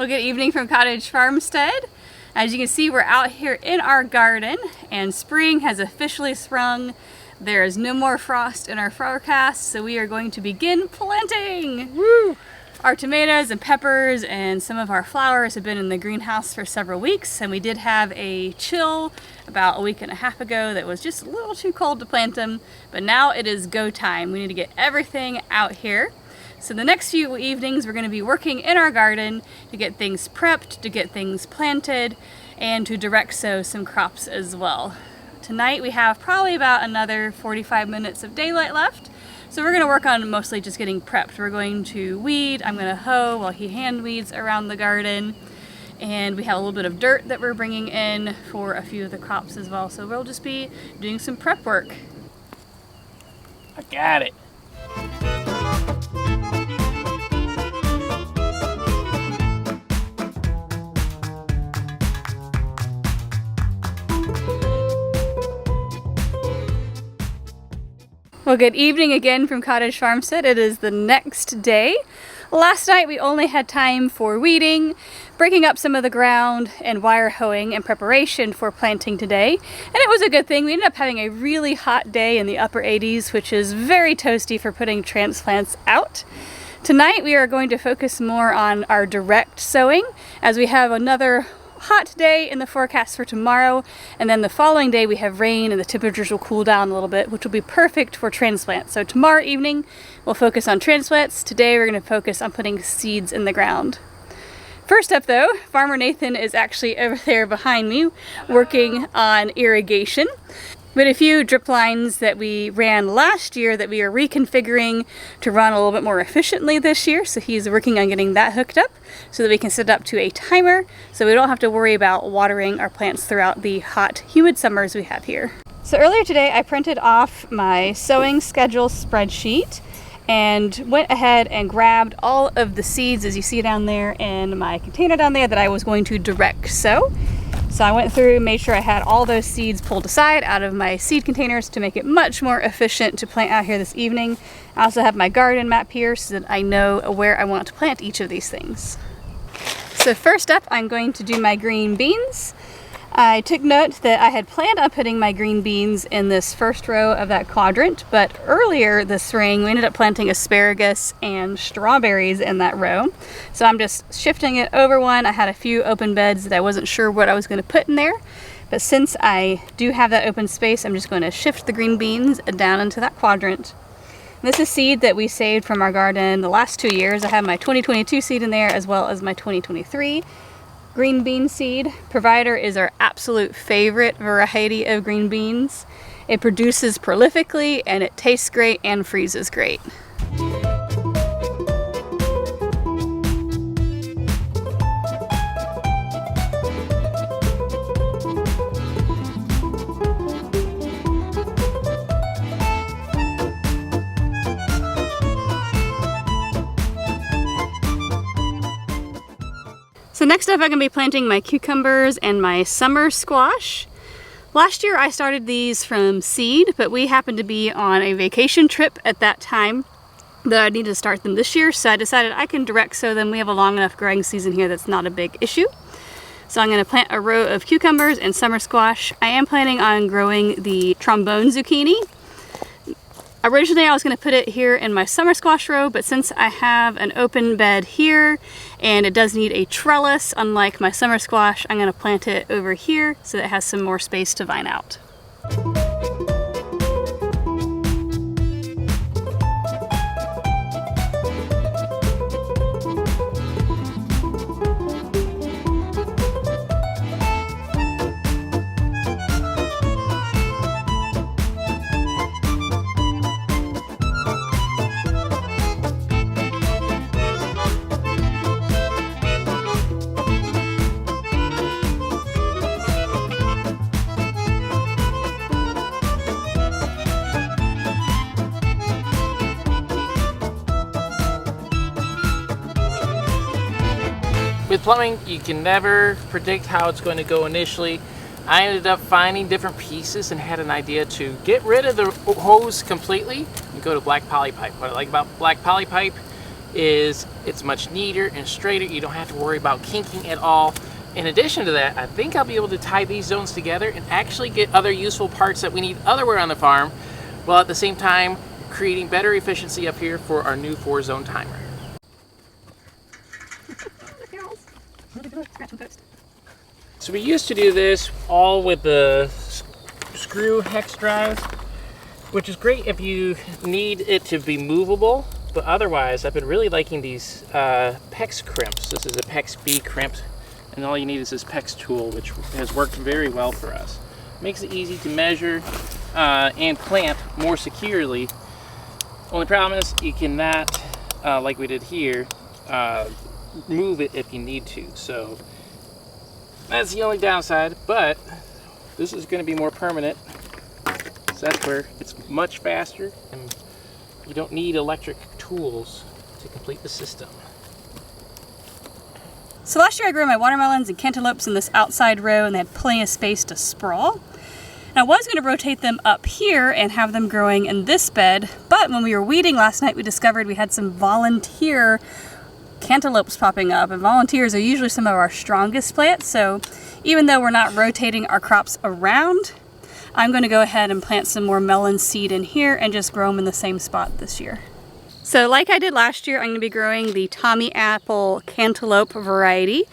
Well, good evening from Cottage Farmstead. As you can see, we're out here in our garden and spring has officially sprung. There is no more frost in our forecast, so we are going to begin planting. Woo! Our tomatoes and peppers and some of our flowers have been in the greenhouse for several weeks, and we did have a chill about a week and a half ago that was just a little too cold to plant them, but now it is go time. We need to get everything out here. So the next few evenings we're going to be working in our garden to get things prepped, to get things planted, and to direct sow some crops as well. Tonight we have probably about another 45 minutes of daylight left. So we're going to work on mostly just getting prepped. We're going to weed, I'm going to hoe while he hand weeds around the garden. And we have a little bit of dirt that we're bringing in for a few of the crops as well. So we'll just be doing some prep work. I got it. Well, good evening again from Cottage Farmstead. It is the next day. Last night we only had time for weeding, breaking up some of the ground, and wire hoeing in preparation for planting today. And it was a good thing. We ended up having a really hot day in the upper 80s, which is very toasty for putting transplants out. Tonight we are going to focus more on our direct sowing, as we have another hot day in the forecast for tomorrow, and then the following day we have rain and the temperatures will cool down a little bit, which will be perfect for transplants. So tomorrow evening we'll focus on transplants. Today we're going to focus on putting seeds in the ground. First up though, Farmer Nathan is actually over there behind me working on irrigation. We had a few drip lines that we ran last year that we are reconfiguring to run a little bit more efficiently this year. So he's working on getting that hooked up so that we can set it up to a timer so we don't have to worry about watering our plants throughout the hot, humid summers we have here. So earlier today I printed off my sowing schedule spreadsheet and went ahead and grabbed all of the seeds, as you see down there in my container down there, that I was going to direct sow. So I went through and made sure I had all those seeds pulled aside out of my seed containers to make it much more efficient to plant out here this evening. I also have my garden map here so that I know where I want to plant each of these things. So first up, I'm going to do my green beans. I took note that I had planned on putting my green beans in this first row of that quadrant, but earlier this spring we ended up planting asparagus and strawberries in that row. So I'm just shifting it over one. I had a few open beds that I wasn't sure what I was going to put in there, but since I do have that open space, I'm just going to shift the green beans down into that quadrant. This is seed that we saved from our garden the last 2 years. I have my 2022 seed in there as well as my 2023. Green bean seed. Provider is our absolute favorite variety of green beans. It produces prolifically and it tastes great and freezes great. So next up I'm going to be planting my cucumbers and my summer squash. Last year I started these from seed, but we happened to be on a vacation trip at that time that I need to start them this year, so I decided I can direct sow them. We have a long enough growing season here that's not a big issue. So I'm going to plant a row of cucumbers and summer squash. I am planning on growing the trombone zucchini. Originally I was going to put it here in my summer squash row, but since I have an open bed here and it does need a trellis, unlike my summer squash, I'm going to plant it over here so that it has some more space to vine out. With plumbing, you can never predict how it's going to go initially. I ended up finding different pieces and had an idea to get rid of the hose completely and go to black poly pipe. What I like about black poly pipe is it's much neater and straighter. You don't have to worry about kinking at all. In addition to that, I think I'll be able to tie these zones together and actually get other useful parts that we need otherwhere on the farm, while at the same time creating better efficiency up here for our new 4-zone timer. So we used to do this all with the screw hex drive, which is great if you need it to be movable, but otherwise I've been really liking these PEX crimps. This is a PEX B crimp, and all you need is this PEX tool, which has worked very well for us. Makes it easy to measure and clamp more securely. Only problem is you cannot, like we did here, move it if you need to. So that's the only downside, but this is going to be more permanent. So that's where it's much faster and you don't need electric tools to complete the system. So last year I grew my watermelons and cantaloupes in this outside row, and they had plenty of space to sprawl. And I was going to rotate them up here and have them growing in this bed, but when we were weeding last night we discovered we had some volunteer cantaloupes popping up, and volunteers are usually some of our strongest plants, so even though we're not rotating our crops around, I'm going to go ahead and plant some more melon seed in here and just grow them in the same spot this year. So like I did last year, I'm going to be growing the Tommy Apple Cantaloupe variety.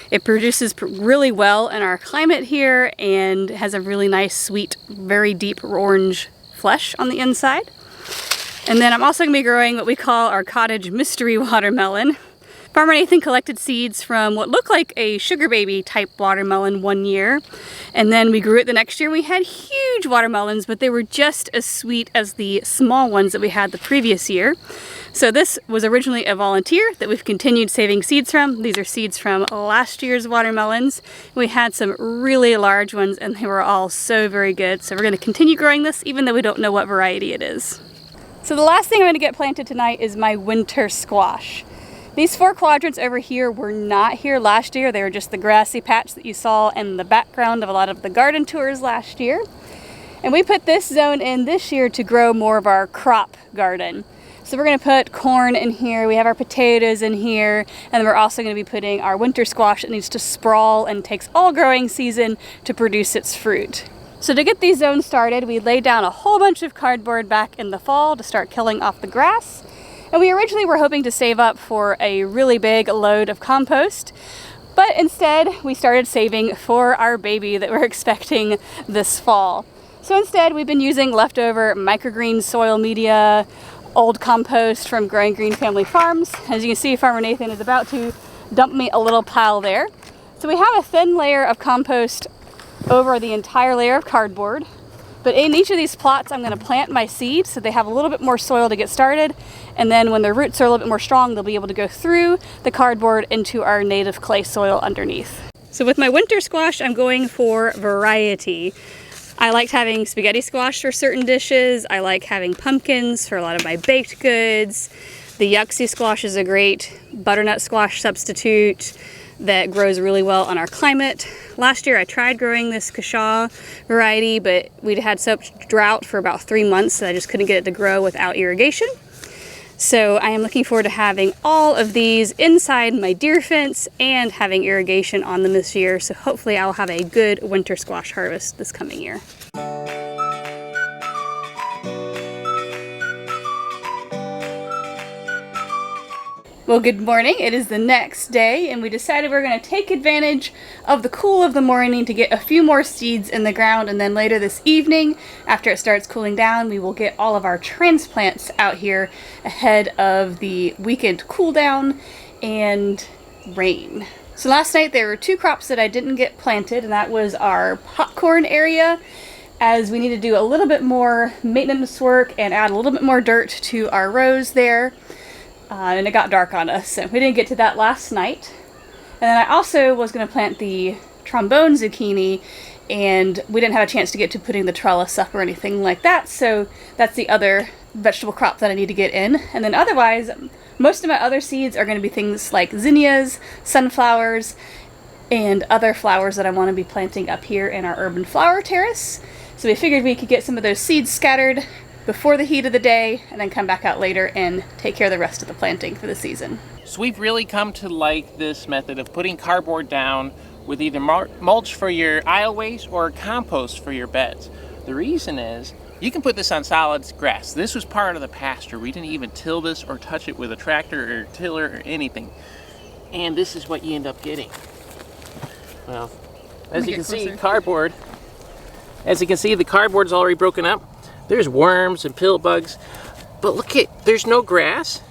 It produces really well in our climate here and has a really nice, sweet, very deep orange flesh on the inside. And then I'm also going to be growing what we call our cottage mystery watermelon. Farmer Nathan collected seeds from what looked like a sugar baby type watermelon one year, and then we grew it the next year. We had huge watermelons, but they were just as sweet as the small ones that we had the previous year. So this was originally a volunteer that we've continued saving seeds from. These are seeds from last year's watermelons. We had some really large ones and they were all so very good. So we're going to continue growing this even though we don't know what variety it is. So the last thing I'm going to get planted tonight is my winter squash. These 4 quadrants over here were not here last year. They were just the grassy patch that you saw in the background of a lot of the garden tours last year. And we put this zone in this year to grow more of our crop garden. So we're going to put corn in here, we have our potatoes in here, and then we're also going to be putting our winter squash that needs to sprawl and takes all growing season to produce its fruit. So to get these zones started, we laid down a whole bunch of cardboard back in the fall to start killing off the grass. And we originally were hoping to save up for a really big load of compost, but instead we started saving for our baby that we're expecting this fall. So instead we've been using leftover microgreen soil media, old compost from Growing Green Family Farms. As you can see, Farmer Nathan is about to dump me a little pile there. So we have a thin layer of compost over the entire layer of cardboard. But in each of these plots, I'm going to plant my seed so they have a little bit more soil to get started. And then when their roots are a little bit more strong, they'll be able to go through the cardboard into our native clay soil underneath. So with my winter squash, I'm going for variety. I liked having spaghetti squash for certain dishes. I like having pumpkins for a lot of my baked goods. The Yuxie squash is a great butternut squash substitute that grows really well on our climate. Last year I tried growing this Kashaw variety, but we'd had such drought for about 3 months that I just couldn't get it to grow without irrigation. So I am looking forward to having all of these inside my deer fence and having irrigation on them this year. So hopefully I'll have a good winter squash harvest this coming year. Well, good morning. It is the next day and we decided we're going to take advantage of the cool of the morning to get a few more seeds in the ground, and then later this evening, after it starts cooling down, we will get all of our transplants out here ahead of the weekend cool down and rain. So last night there were 2 crops that I didn't get planted, and that was our popcorn area, as we need to do a little bit more maintenance work and add a little bit more dirt to our rows there. And it got dark on us, so we didn't get to that last night. And then I also was going to plant the trombone zucchini, and we didn't have a chance to get to putting the trellis up or anything like that, so that's the other vegetable crop that I need to get in. And then otherwise, most of my other seeds are going to be things like zinnias, sunflowers, and other flowers that I want to be planting up here in our urban flower terrace. So we figured we could get some of those seeds scattered before the heat of the day, and then come back out later and take care of the rest of the planting for the season. So we've really come to like this method of putting cardboard down with either mulch for your aisle waste or compost for your beds. The reason is you can put this on solid grass. This was part of the pasture. We didn't even till this or touch it with a tractor or tiller or anything. And this is what you end up getting. Well, as you can see, cardboard. As you can see, the cardboard's already broken up. There's worms and pill bugs. But look there's no grass.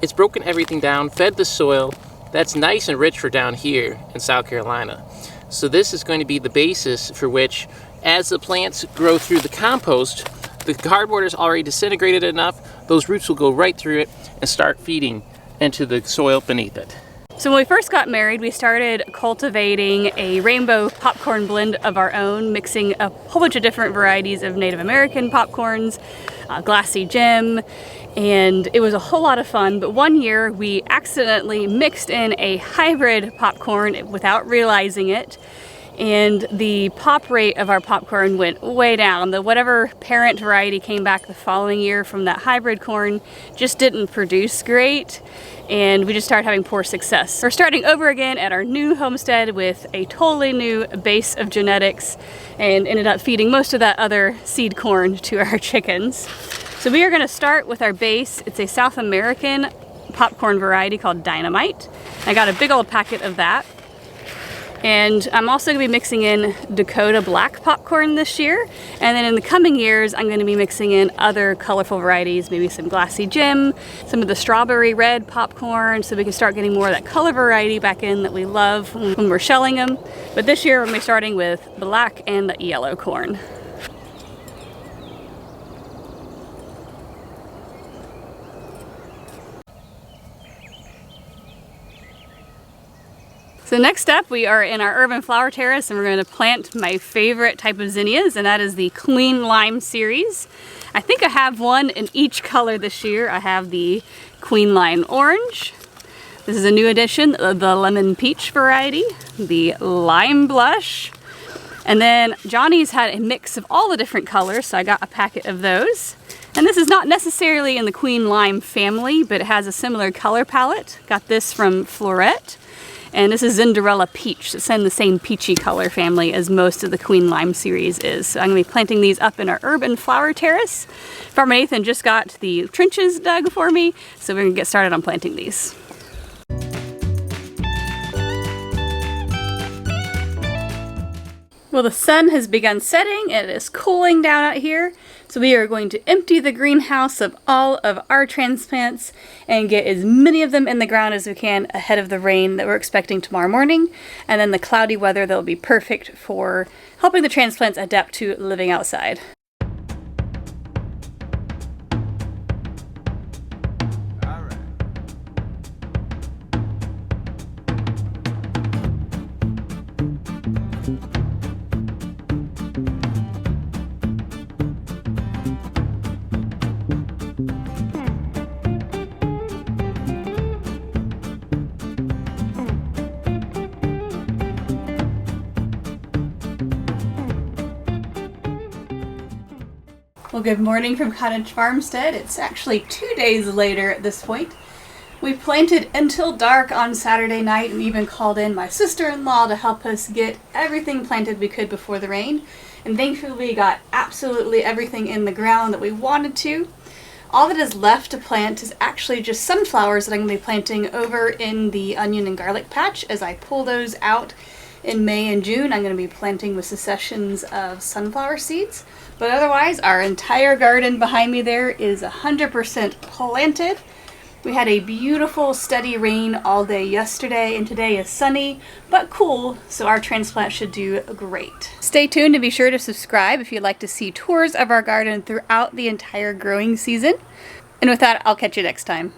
It's broken everything down, fed the soil. That's nice and rich for down here in South Carolina. So this is going to be the basis for which, as the plants grow through the compost, the cardboard is already disintegrated enough, those roots will go right through it and start feeding into the soil beneath it. So when we first got married, we started cultivating a rainbow popcorn blend of our own, mixing a whole bunch of different varieties of Native American popcorns, Glassy Jim, and it was a whole lot of fun. But one year we accidentally mixed in a hybrid popcorn without realizing it, and the pop rate of our popcorn went way down. Whatever parent variety came back the following year from that hybrid corn just didn't produce great, and we just started having poor success. We're starting over again at our new homestead with a totally new base of genetics, and ended up feeding most of that other seed corn to our chickens. So we are going to start with our base. It's a South American popcorn variety called Dynamite. I got a big old packet of that. And I'm also going to be mixing in Dakota Black popcorn this year. And then in the coming years, I'm going to be mixing in other colorful varieties, maybe some Glassy Jim, some of the strawberry red popcorn, so we can start getting more of that color variety back in that we love when we're shelling them. But this year, we're going to be starting with black and yellow corn. So next up, we are in our urban flower terrace, and we're going to plant my favorite type of zinnias, and that is the Queen Lime series. I think I have one in each color this year. I have the Queen Lime Orange. This is a new addition, the Lemon Peach variety, the Lime Blush, and then Johnny's had a mix of all the different colors, so I got a packet of those. And this is not necessarily in the Queen Lime family, but it has a similar color palette. Got this from Floret. And this is Zinderella Peach. It's in the same peachy color family as most of the Queen Lime series is. So I'm going to be planting these up in our urban flower terrace. Farmer Nathan just got the trenches dug for me, so we're going to get started on planting these. Well, the sun has begun setting and it is cooling down out here. So we are going to empty the greenhouse of all of our transplants and get as many of them in the ground as we can ahead of the rain that we're expecting tomorrow morning. And then the cloudy weather that will be perfect for helping the transplants adapt to living outside. Well, good morning from Cottage Farmstead. It's actually 2 days later at this point. We planted until dark on Saturday night and even called in my sister-in-law to help us get everything planted we could before the rain. And thankfully we got absolutely everything in the ground that we wanted to. All that is left to plant is actually just sunflowers that I'm going to be planting over in the onion and garlic patch. As I pull those out in May and June, I'm going to be planting with successions of sunflower seeds. But otherwise, our entire garden behind me there is 100% planted. We had a beautiful steady rain all day yesterday, and today is sunny but cool, so our transplant should do great. Stay tuned and be sure to subscribe if you'd like to see tours of our garden throughout the entire growing season. And with that, I'll catch you next time.